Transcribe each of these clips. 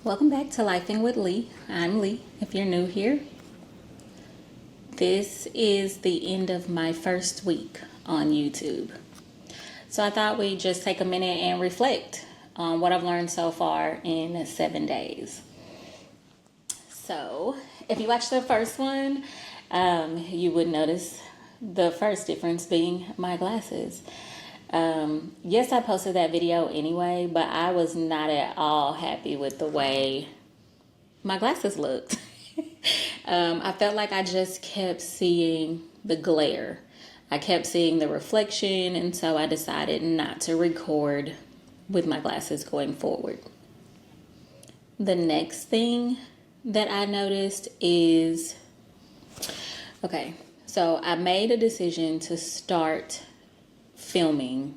Welcome back to Lifing with Lee. I'm Lee, if you're new here. This is the end of my first week on YouTube. So I thought we'd just take a minute and reflect on what I've learned so far in 7 days. So if you watched the first one, you would notice the first difference being my glasses. Yes, I posted that video anyway, but I was not at all happy with the way my glasses looked. I felt like I just kept seeing the glare. I kept seeing the reflection, and so I decided not to record with my glasses going forward. The next thing that I noticed is, okay, so I made a decision to start filming,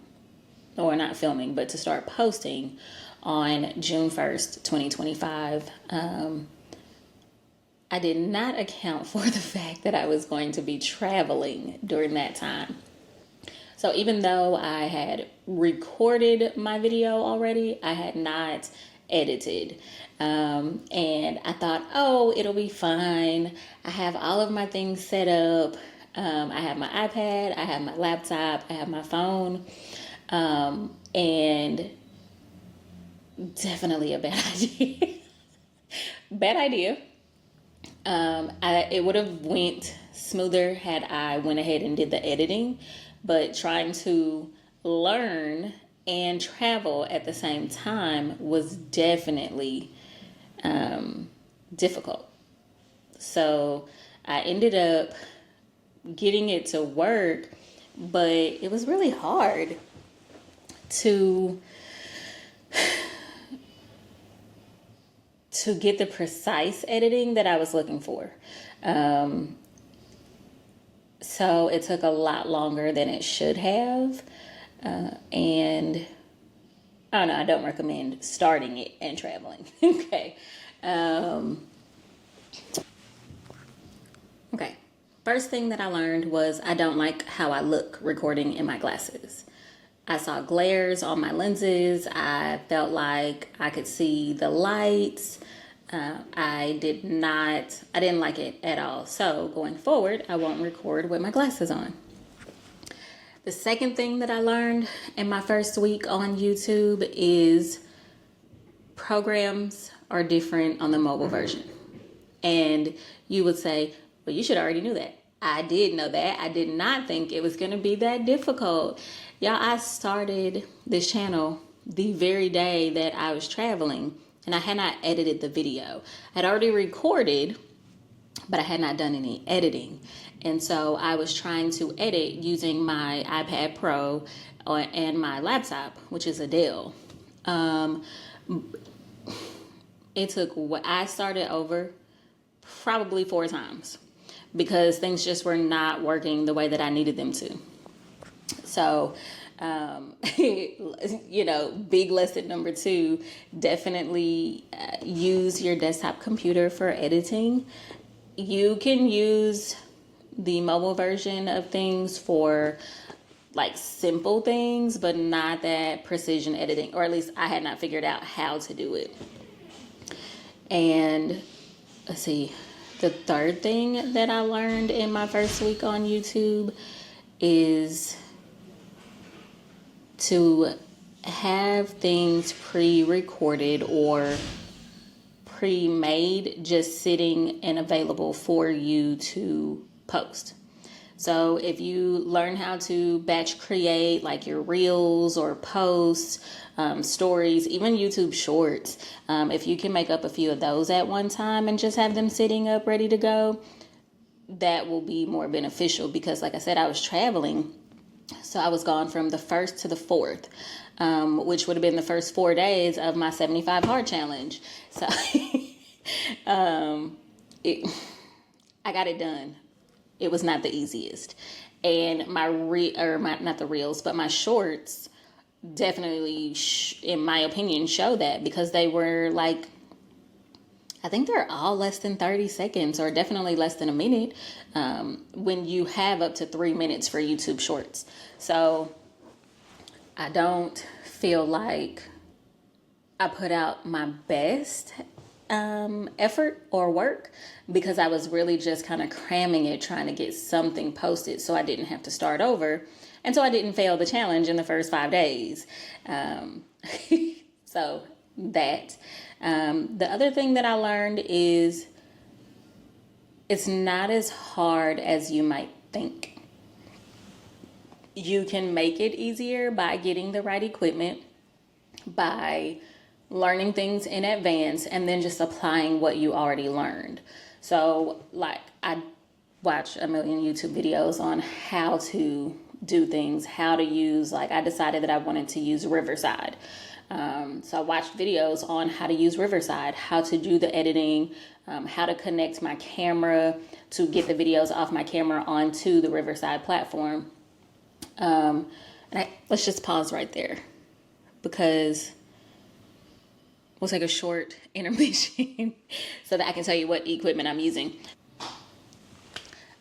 or not filming, but to start posting on June 1st, 2025. I did not account for the fact that I was going to be traveling during that time. So even though I had recorded my video already, I had not edited. And I thought, oh, it'll be fine. I have all of my things set up. I have my iPad, I have my laptop, I have my phone, and definitely a bad idea. Bad idea. It would have went smoother had I went ahead and did the editing, but trying to learn and travel at the same time was definitely difficult. So I ended up getting it to work, but it was really hard to get the precise editing that I was looking for. So it took a lot longer than it should have. And I don't know, I don't recommend starting it and traveling. Okay. Okay. First thing that I learned was I don't like how I look recording in my glasses. I saw glares on my lenses. I felt like I could see the lights. I didn't like it at all. So going forward, I won't record with my glasses on. The second thing that I learned in my first week on YouTube is programs are different on the mobile version. And you would say, well, you should already knew that. I did know that. I did not think it was going to be that difficult. Y'all, I started this channel the very day that I was traveling, and I had not edited the video. I'd already recorded, but I had not done any editing. And so I was trying to edit using my iPad Pro and my laptop, which is a Dell. I started over probably 4 times because things just were not working the way that I needed them to. So, big lesson number 2, definitely use your desktop computer for editing. You can use the mobile version of things for like simple things, but not that precision editing, or at least I had not figured out how to do it. And let's see, the third thing that I learned in my first week on YouTube is to have things pre-recorded or pre-made just sitting and available for you to post. So if you learn how to batch create like your reels or posts, stories, even YouTube shorts, if you can make up a few of those at one time and just have them sitting up ready to go, that will be more beneficial because like I said, I was traveling. So I was gone from the 1st to the 4th, which would have been the first 4 days of my 75 hard challenge. So I got it done. It was not the easiest. And my shorts definitely, in my opinion, show that because they were like I think they're all less than 30 seconds or definitely less than a minute when you have up to 3 minutes for YouTube Shorts. So I don't feel like I put out my best effort or work because I was really just kind of cramming it, trying to get something posted so I didn't have to start over. And so I didn't fail the challenge in the first 5 days. So that. The other thing that I learned is it's not as hard as you might think. You can make it easier by getting the right equipment, by learning things in advance, and then just applying what you already learned. So like I watched a million YouTube videos on how to do things, how to use, like I decided that I wanted to use Riverside. So I watched videos on how to use Riverside, how to do the editing, how to connect my camera to get the videos off my camera onto the Riverside platform. Let's just pause right there because we'll take a short intermission so that I can tell you what equipment I'm using.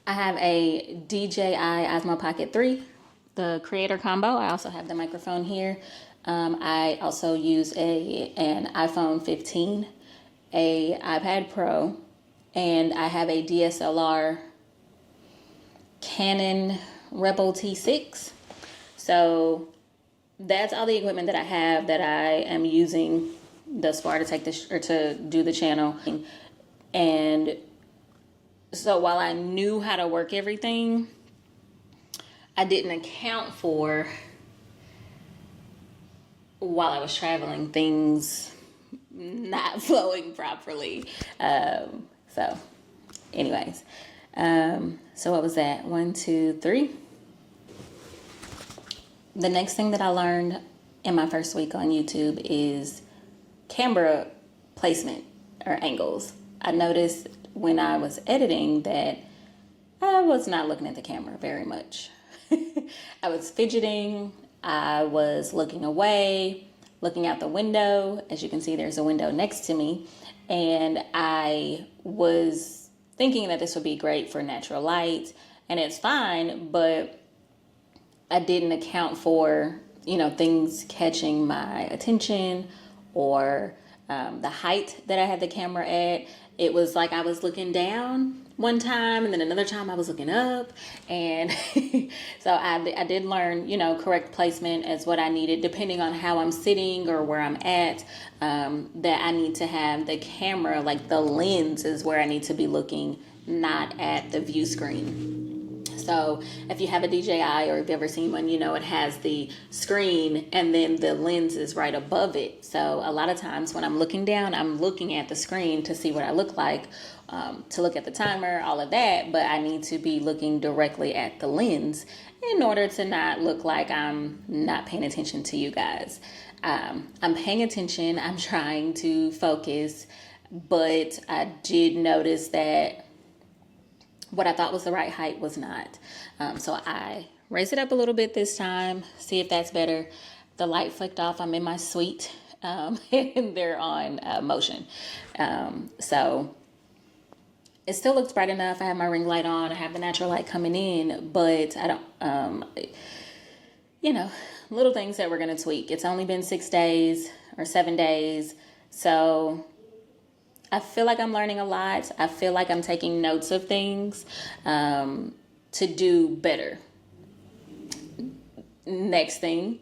I have a DJI Osmo Pocket 3, the creator combo. I also have the microphone here. I also use an iPhone 15, a iPad Pro, and I have a DSLR Canon Rebel T6. So that's all the equipment that I have that I am using thus far to take this or to do the channel. And so while I knew how to work everything, I didn't account for, while I was traveling, things not flowing properly. So anyways, so what was that? 1, 2, 3. The next thing that I learned in my first week on YouTube is camera placement or angles. I noticed when I was editing that I was not looking at the camera very much. I was fidgeting. I was looking away, looking out the window. As you can see, there's a window next to me. And I was thinking that this would be great for natural light, and it's fine, but I didn't account for, things catching my attention or the height that I had the camera at. It was like I was looking down one time, and then another time I was looking up. And so I did learn, correct placement as what I needed, depending on how I'm sitting or where I'm at, that I need to have the camera, like the lens is where I need to be looking, not at the view screen. So if you have a DJI or if you've ever seen one, it has the screen and then the lens is right above it. So a lot of times when I'm looking down, I'm looking at the screen to see what I look like, to look at the timer, all of that. But I need to be looking directly at the lens in order to not look like I'm not paying attention to you guys. I'm paying attention. I'm trying to focus, but I did notice that what I thought was the right height was not. So I raised it up a little bit this time, see if that's better. The light flicked off. I'm in my suite, and they're on motion. So it still looks bright enough. I have my ring light on. I have the natural light coming in, but I don't, little things that we're going to tweak. It's only been 6 days or 7 days. So I feel like I'm learning a lot. I feel like I'm taking notes of things to do better. Next thing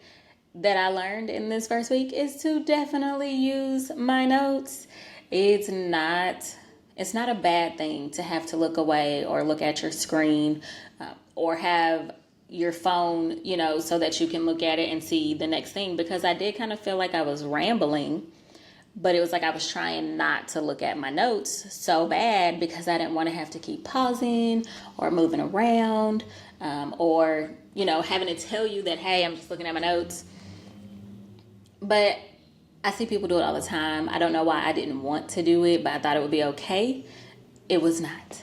that I learned in this first week is to definitely use my notes. It's not a bad thing to have to look away or look at your screen or have your phone, so that you can look at it and see the next thing, because I did kind of feel like I was rambling. But it was like I was trying not to look at my notes so bad because I didn't want to have to keep pausing or moving around or, having to tell you that, hey, I'm just looking at my notes. But I see people do it all the time. I don't know why I didn't want to do it, but I thought it would be okay. It was not.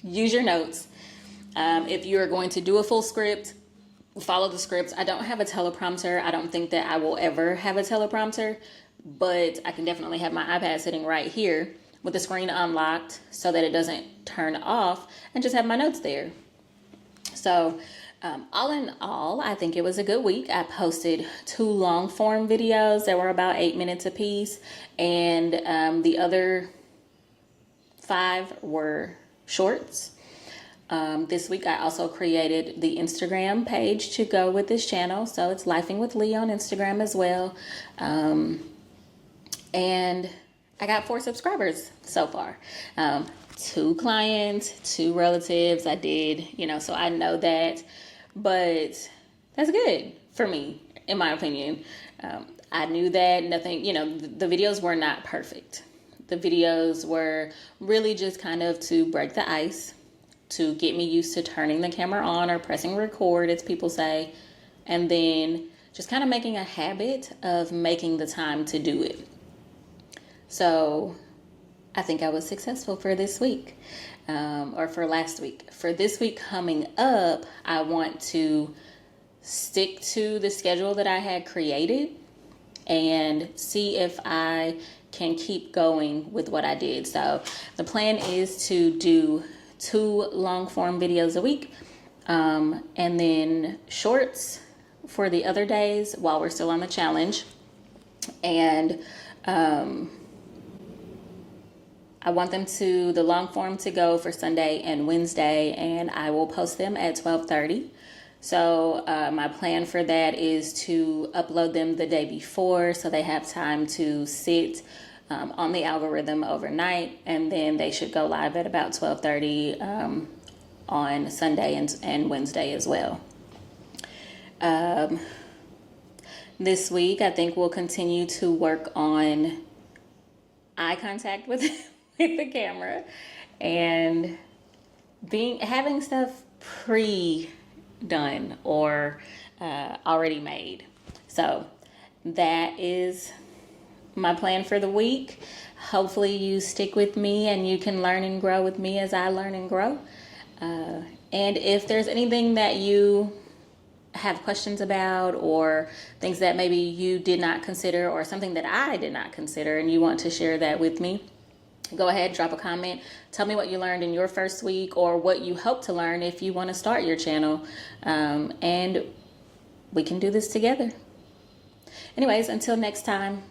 Use your notes. If you're going to do a full script, follow the script. I don't have a teleprompter. I don't think that I will ever have a teleprompter. But I can definitely have my iPad sitting right here with the screen unlocked so that it doesn't turn off, and just have my notes there. So all in all, I think it was a good week. I posted 2 long form videos that were about 8 minutes apiece, and the other 5 were shorts. This week I also created the Instagram page to go with this channel. So it's Lifing with Lee on Instagram as well. And I got 4 subscribers so far. 2 clients, 2 relatives. I did, so I know that, but that's good for me, in my opinion. I knew that nothing, the videos were not perfect. The videos were really just kind of to break the ice, to get me used to turning the camera on or pressing record, as people say, and then just kind of making a habit of making the time to do it. So I think I was successful for this week, or for last week. For this week coming up, I want to stick to the schedule that I had created and see if I can keep going with what I did. So the plan is to do 2 long form videos a week, and then shorts for the other days while we're still on the challenge. And I want the long form to go for Sunday and Wednesday, and I will post them at 12:30. So my plan for that is to upload them the day before so they have time to sit on the algorithm overnight, and then they should go live at about 12:30 on Sunday and Wednesday as well. This week, I think we'll continue to work on eye contact with the camera and having stuff pre-done or already made. So that is my plan for the week. Hopefully you stick with me and you can learn and grow with me as I learn and grow. And if there's anything that you have questions about, or things that maybe you did not consider, or something that I did not consider, and you want to share that with me, go ahead, drop a comment. Tell me what you learned in your first week, or what you hope to learn if you want to start your channel. And we can do this together. Anyways, until next time,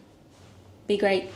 be great.